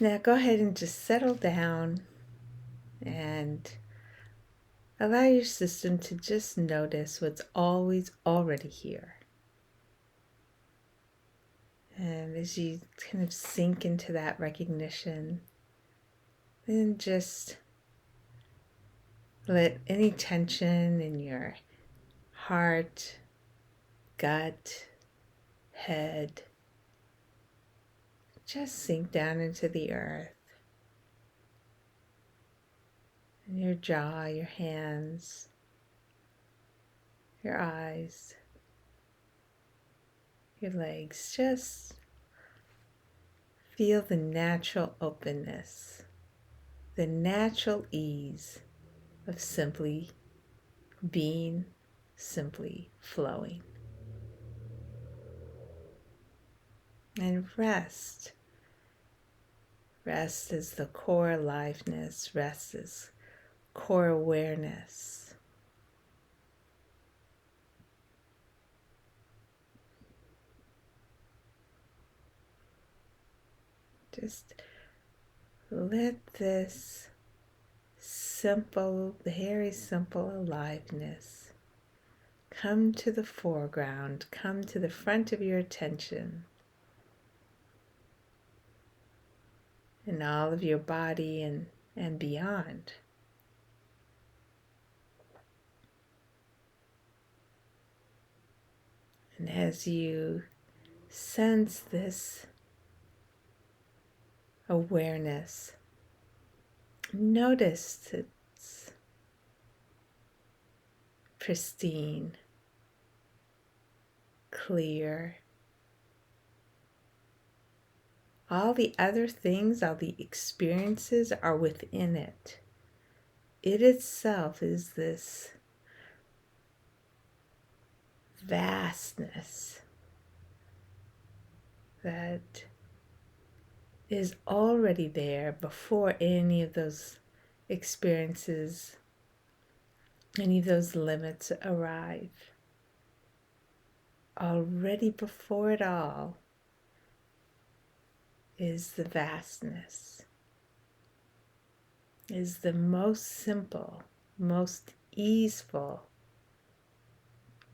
Now go ahead and just settle down and allow your system to just notice what's always already here. And as you kind of sink into that recognition, then just let any tension in your heart, gut, head just sink down into the earth. And your jaw, your hands, your eyes, your legs. Just feel the natural openness, the natural ease of simply being, simply flowing. And rest. Rest is the core aliveness. Rest is core awareness. Just let this simple, very simple aliveness come to the foreground, come to the front of your attention, in all of your body and beyond. And as you sense this awareness, notice it's pristine, clear. All the other things, all the experiences are within it. It itself is this vastness that is already there before any of those experiences, any of those limits arrive. Already before it all is the vastness, is the most simple, most easeful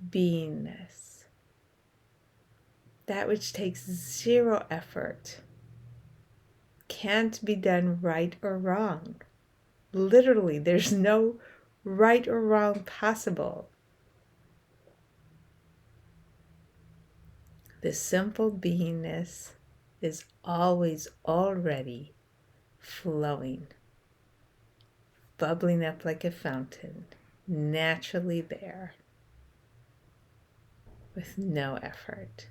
beingness. That which takes zero effort, can't be done right or wrong. Literally, there's no right or wrong possible. The simple beingness is always already flowing, bubbling up like a fountain, naturally there, with no effort.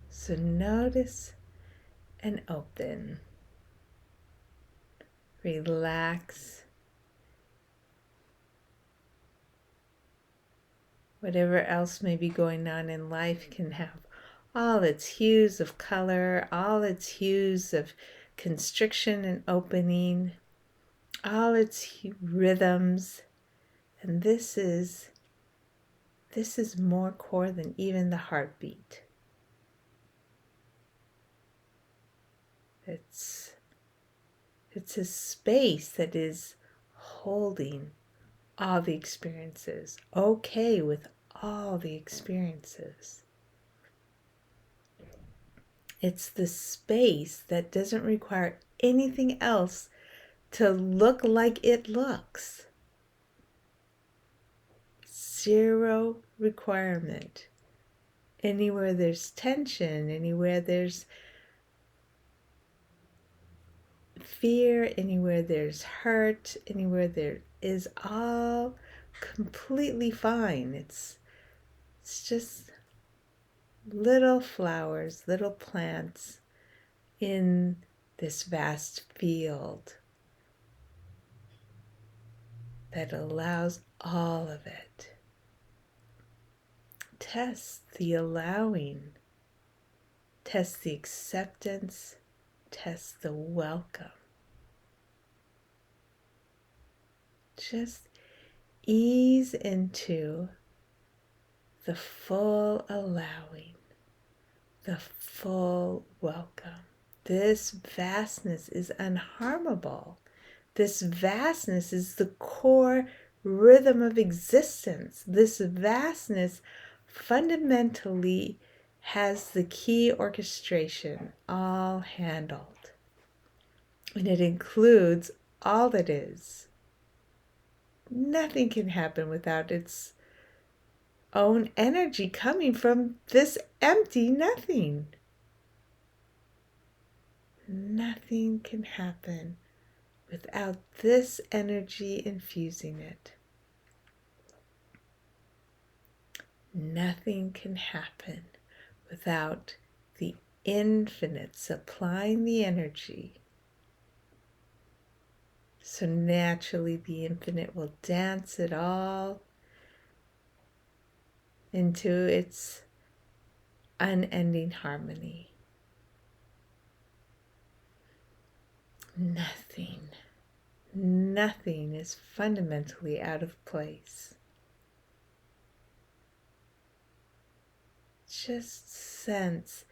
So notice and open. Relax. Whatever else may be going on in life can have all its hues of color, all its hues of constriction and opening, all its rhythms. And this is more core than even the heartbeat. It's a space that is holding all the experiences, okay with all the experiences. It's the space that doesn't require anything else to look like it looks. Zero requirement. Anywhere there's tension, anywhere there's fear, anywhere there's hurt, anywhere there is all completely fine. It's just little flowers, little plants in this vast field that allows all of it. Test the allowing, test the acceptance, test the welcome. Just ease into the full allowing, the full welcome. This vastness is unharmable. This vastness is the core rhythm of existence. This vastness fundamentally has the key orchestration all handled. And it includes all that is. Nothing can happen without its own energy coming from this empty nothing. Nothing can happen without this energy infusing it. Nothing can happen without the infinite supplying the energy. So naturally the infinite will dance it all into its unending harmony. Nothing is fundamentally out of place. Just sense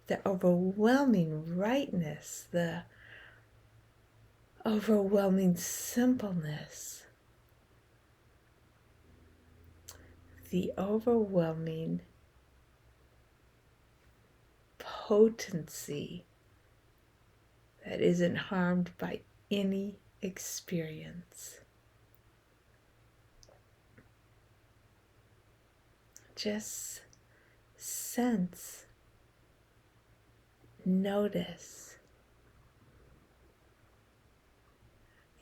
the overwhelming rightness, the overwhelming simpleness, the overwhelming potency that isn't harmed by any experience. Just sense, notice.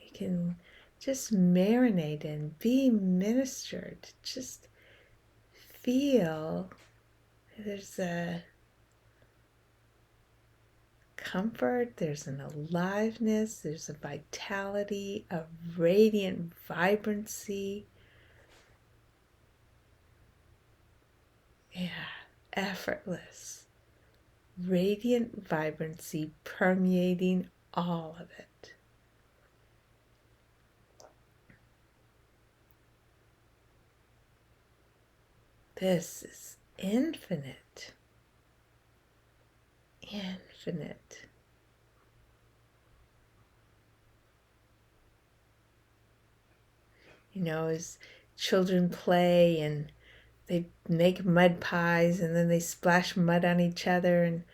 You can just marinate in, be ministered. Just feel there's a comfort, there's an aliveness, there's a vitality, a radiant vibrancy. Yeah, effortless, radiant vibrancy permeating all of it. This is infinite. Infinite. You know, as children play and they make mud pies and then they splash mud on each other and,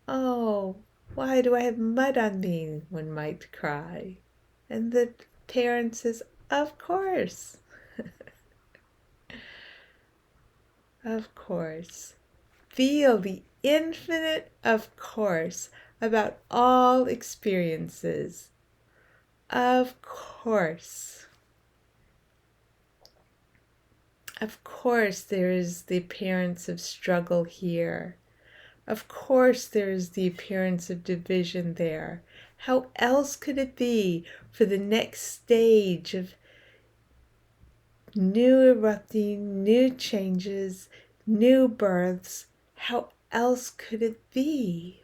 oh, why do I have mud on me? One might cry. And the parent says, of course. Of course. Feel the infinite of course about all experiences. Of course. Of course there is the appearance of struggle here. Of course there is the appearance of division there. How else could it be for the next stage of new erupting, new changes, new births? How else could it be?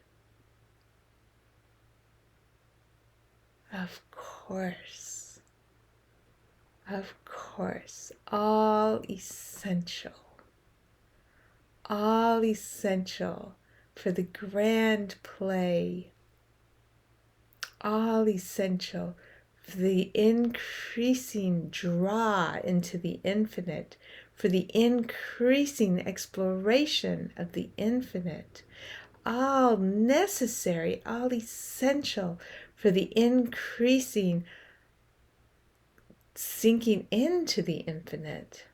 Of course. Of course. All essential. All essential for the grand play. All essential for the increasing draw into the infinite, for the increasing exploration of the infinite. All necessary, all essential for the increasing sinking into the infinite.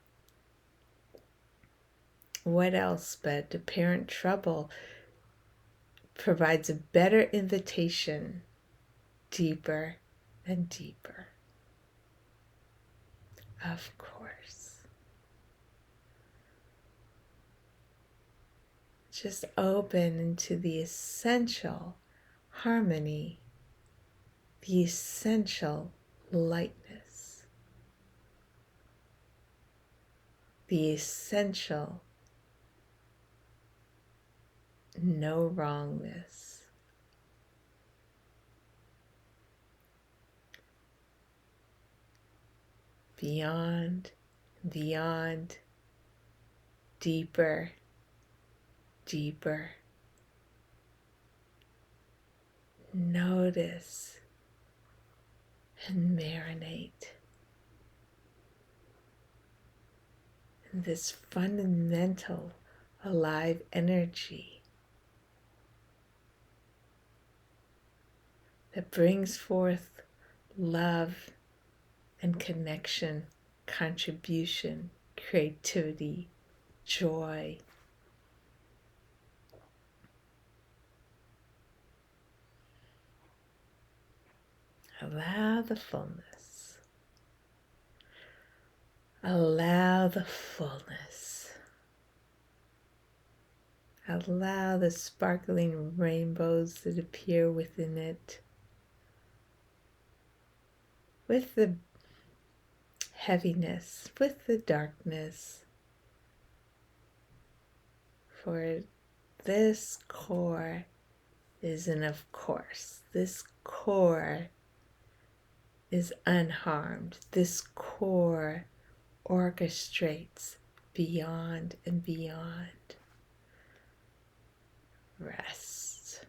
What else but apparent trouble provides a better invitation deeper and deeper? Of course. Just open into the essential harmony, the essential lightness, the essential no wrongness. Beyond, beyond, deeper, deeper. Notice and marinate in this fundamental alive energy that brings forth love and connection, contribution, creativity, joy. Allow the fullness. Allow the fullness. Allow the sparkling rainbows that appear within it, with the heaviness, with the darkness. For this core is an of course. This core is unharmed. This core orchestrates beyond and beyond. Rest.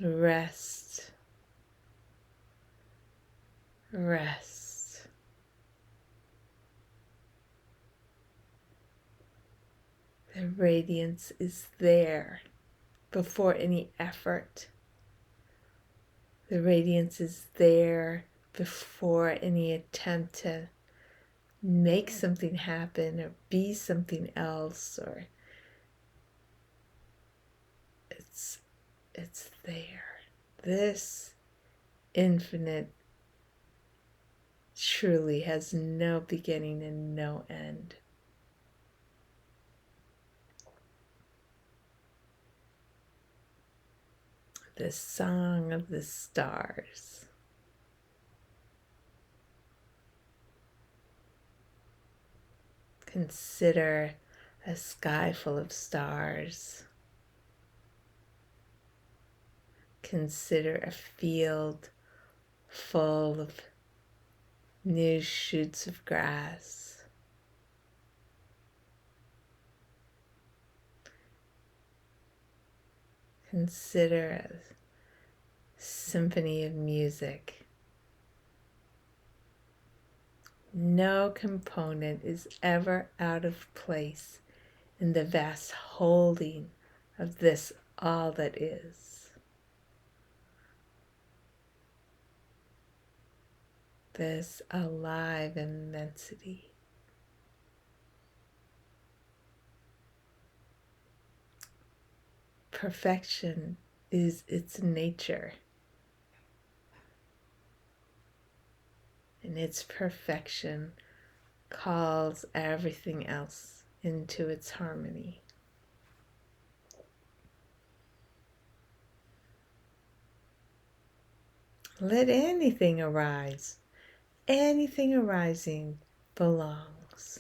Rest. Rest. The radiance is there before any effort. The radiance is there before any attempt to make something happen or be something else, or it's there. This infinite truly has no beginning and no end. The song of the stars. Consider a sky full of stars. Consider a field full of new shoots of grass. Consider a symphony of music. No component is ever out of place in the vast holding of this all that is. This alive immensity. Perfection is its nature. And its perfection calls everything else into its harmony. Let anything arise. Anything arising belongs.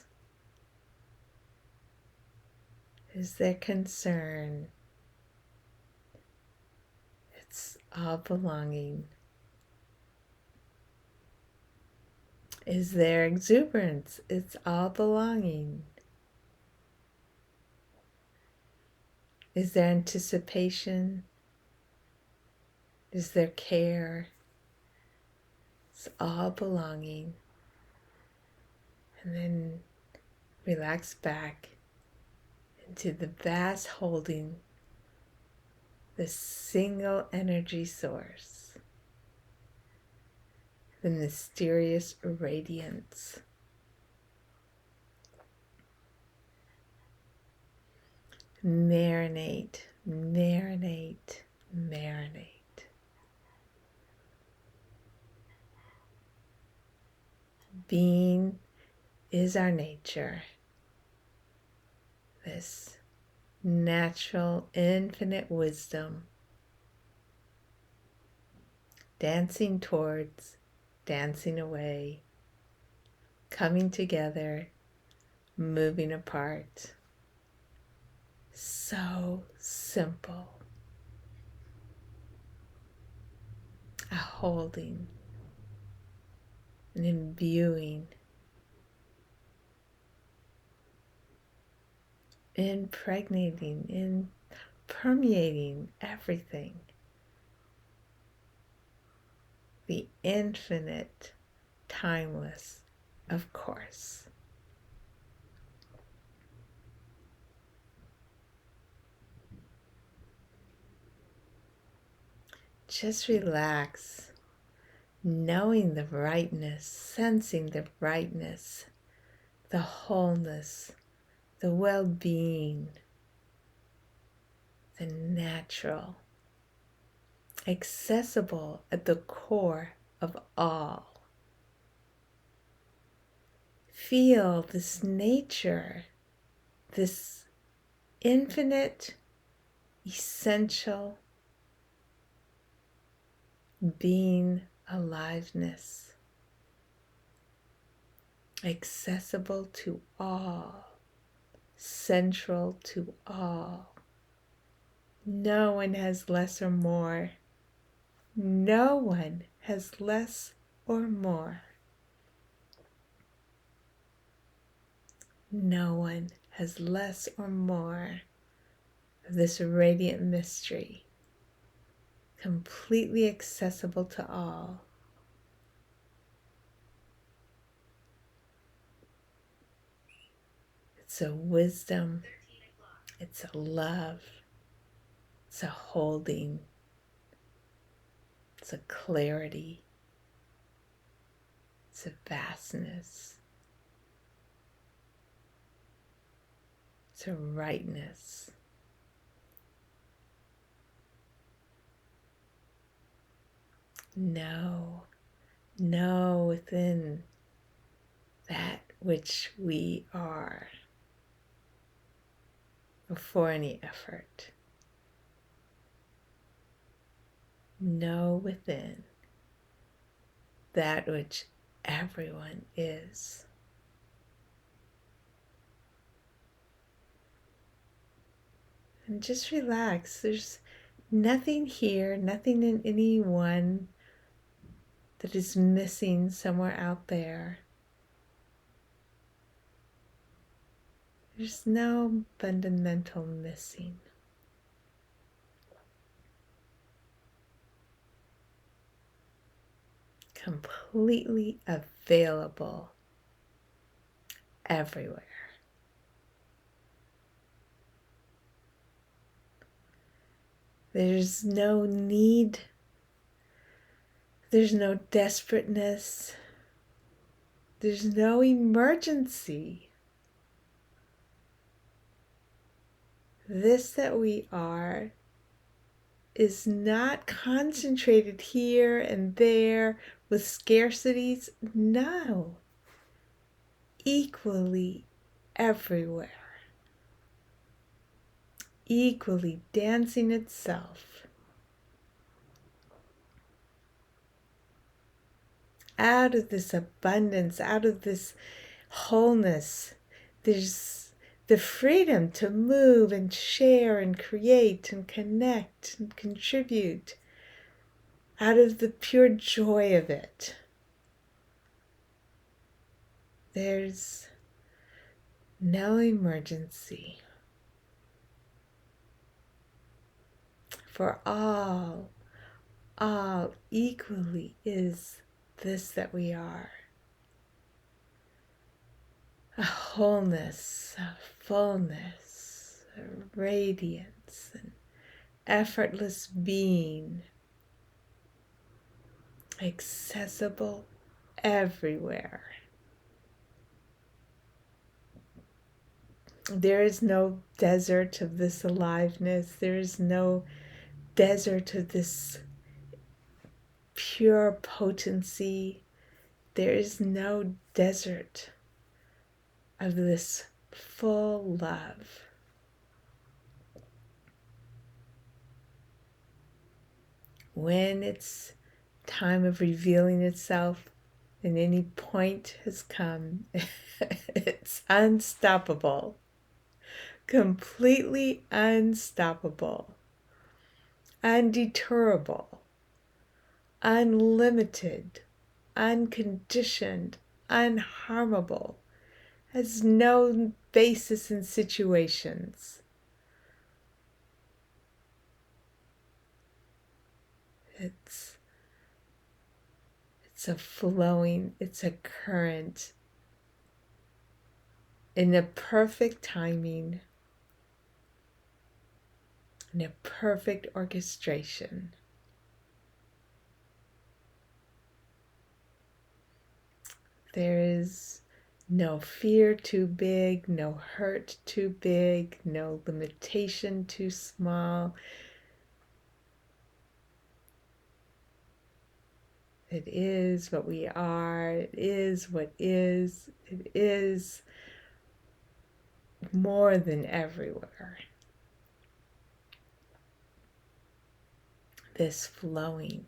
Is there concern? It's all belonging. Is there exuberance? It's all belonging. Is there anticipation? Is there care? It's all belonging. And then relax back into the vast holding, the single energy source, the mysterious radiance. Marinate, marinate, marinate. Being is our nature. This natural, infinite wisdom, dancing towards, dancing away, coming together, moving apart. So simple. A holding, an imbuing, impregnating, permeating everything. The infinite, timeless, of course. Just relax, knowing the rightness, sensing the rightness, the wholeness, the well-being, the natural, accessible at the core of all. Feel this nature, this infinite, essential being aliveness, accessible to all, central to all. No one has less or more. No one has less or more. No one has less or more of this radiant mystery, completely accessible to all. It's a wisdom, it's a love, it's a holding, it's a clarity, it's a vastness, it's a rightness. Know within that which we are before any effort. Know within that which everyone is. And just relax. There's nothing here, nothing in anyone that is missing somewhere out there. There's no fundamental missing. Completely available everywhere. There's no need. There's no desperateness. There's no emergency. This that we are is not concentrated here and there with scarcities. No. Equally everywhere. Equally dancing itself. Out of this abundance, out of this wholeness, there's the freedom to move and share and create and connect and contribute out of the pure joy of it. There's no emergency. For all equally is this that we are. A wholeness, a fullness, a radiance, an effortless being, accessible everywhere. There is no desert of this aliveness. There is no desert of this pure potency. There is no desert of this full love. When its time of revealing itself and any point has come, it's unstoppable, completely unstoppable, undeterrable, unlimited, unconditioned, unharmable, has no spaces and situations. It's a flowing, it's a current in a perfect timing, in a perfect orchestration. There is no fear too big, no hurt too big, no limitation too small. It is what we are. It is what is. It is more than everywhere. This flowing,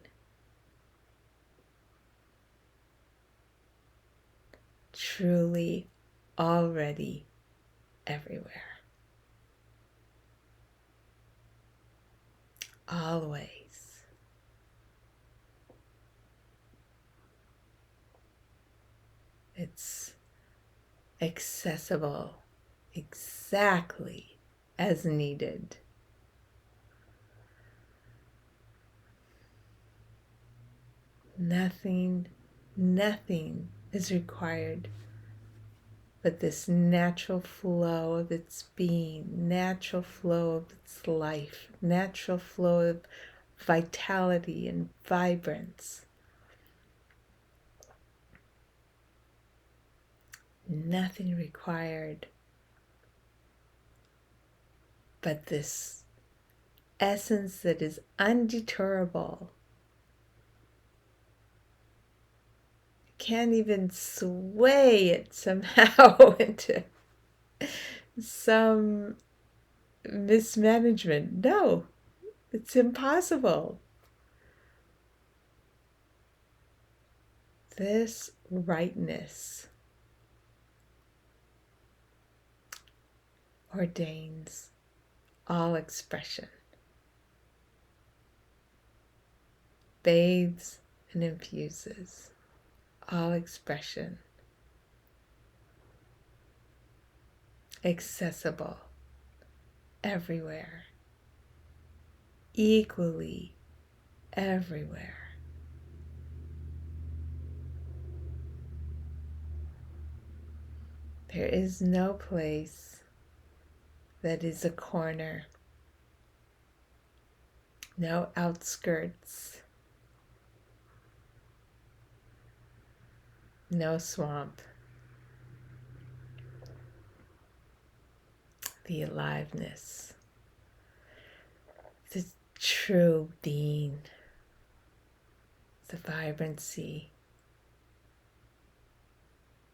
truly already everywhere. Always. It's accessible exactly as needed. Nothing is required but this natural flow of its being, natural flow of its life, natural flow of vitality and vibrance. Nothing required but this essence that is undeterrable. You can't even sway it somehow into some mismanagement. No, it's impossible. This rightness ordains all expression, bathes and infuses all expression, accessible everywhere, equally everywhere. There is no place that is a corner, no outskirts, no swamp. The aliveness, the true being, the vibrancy,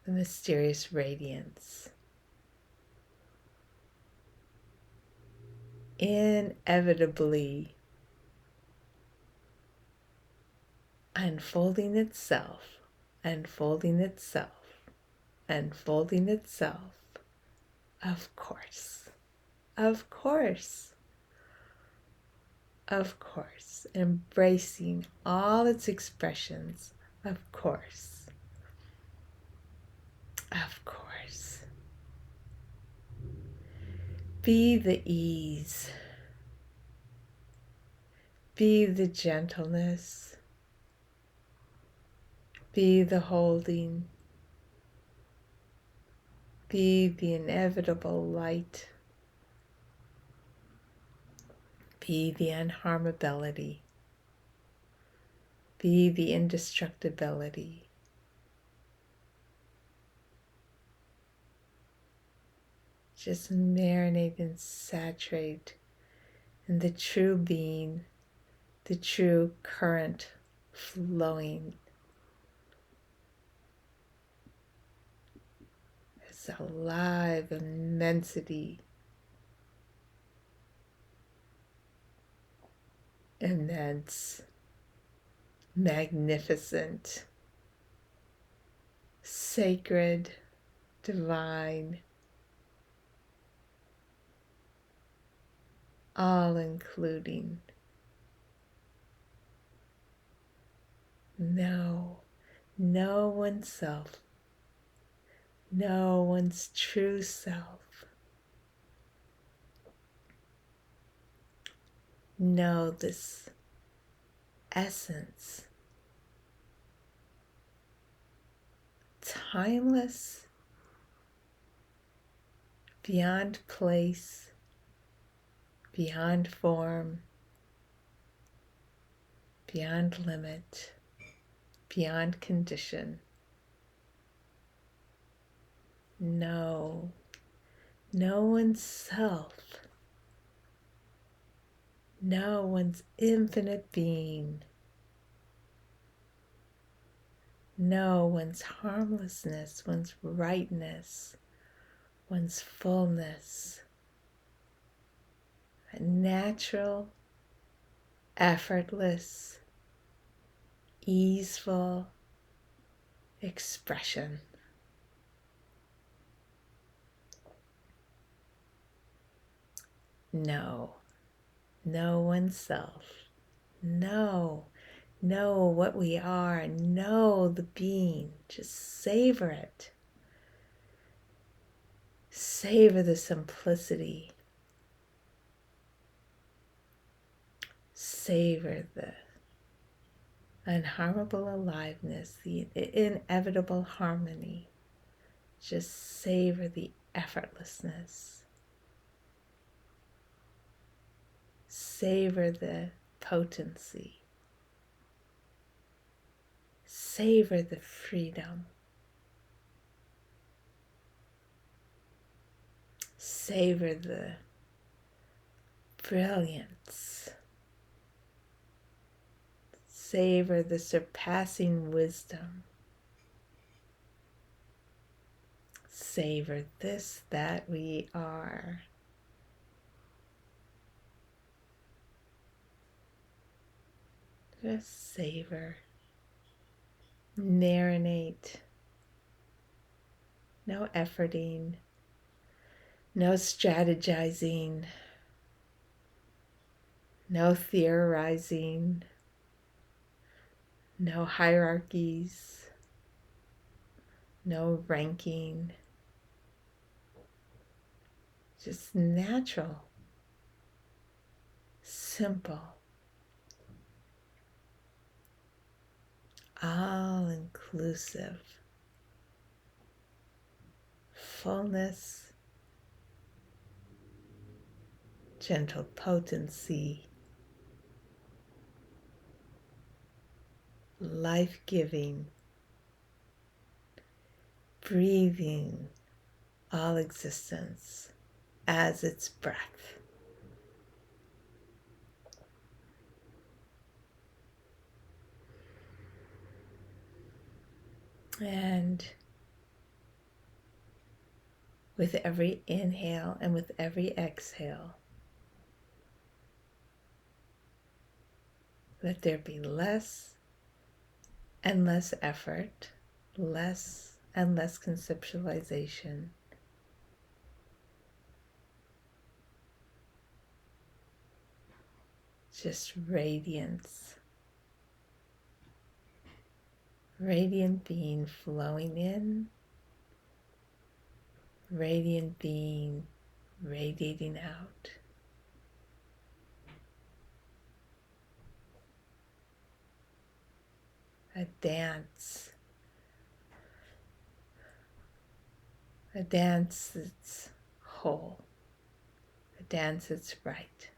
the mysterious radiance, inevitably unfolding itself, unfolding itself, unfolding itself. Of course, of course, of course, embracing all its expressions, of course, of course. Be the ease, be the gentleness, be the holding, be the inevitable light, be the unharmability, be the indestructibility. Just marinate and saturate in the true being, the true current flowing. It's alive immensity, immense, magnificent, sacred, divine, all including. Know oneself know one's true self, know this essence, timeless, beyond place, beyond form, beyond limit, beyond condition. Know one's self, know one's infinite being, know one's harmlessness, one's rightness, one's fullness, a natural, effortless, easeful expression. Know oneself, know what we are, know the being, just savor it. Savor the simplicity, savor the unharmable aliveness, the inevitable harmony. Just savor the effortlessness. Savor the potency. Savor the freedom. Savor the brilliance. Savor the surpassing wisdom. Savor this that we are. Just savor. Marinate. No efforting. No strategizing. No theorizing. No hierarchies. No ranking. Just natural. Simple. All-inclusive. Fullness. Gentle potency. Life-giving. Breathing all existence as its breath. And with every inhale and with every exhale, let there be less and less effort, less and less conceptualization. Just radiance. Radiant being flowing in, radiant being radiating out. A dance that's whole, a dance that's right.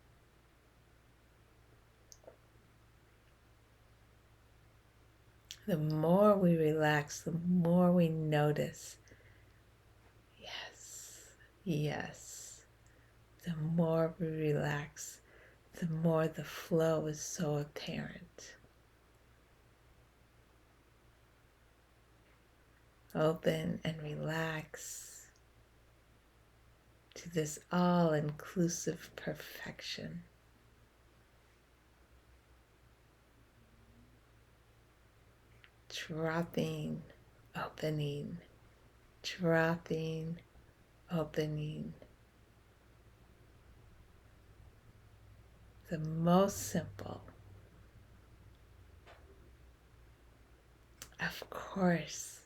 The more we relax, the more we notice. Yes. The more we relax, the more the flow is so apparent. Open and relax to this all-inclusive perfection. Dropping, opening, dropping, opening. The most simple. Of course,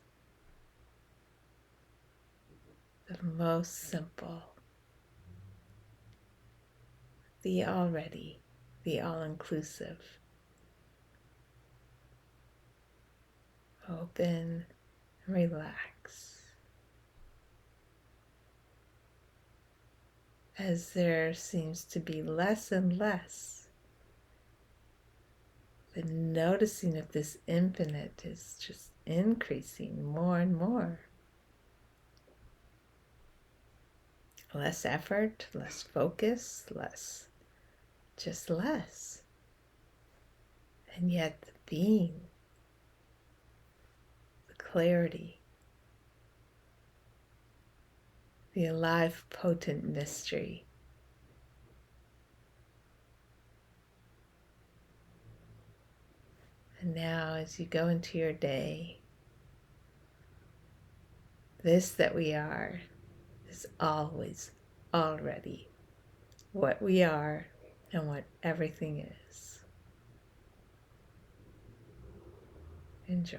the most simple, the already, the all-inclusive. Open and relax. As there seems to be less and less, the noticing of this infinite is just increasing more and more. Less effort, less focus, just less. And yet the being, the clarity, the alive, potent mystery. And now as you go into your day, this that we are is always already what we are and what everything is. Enjoy.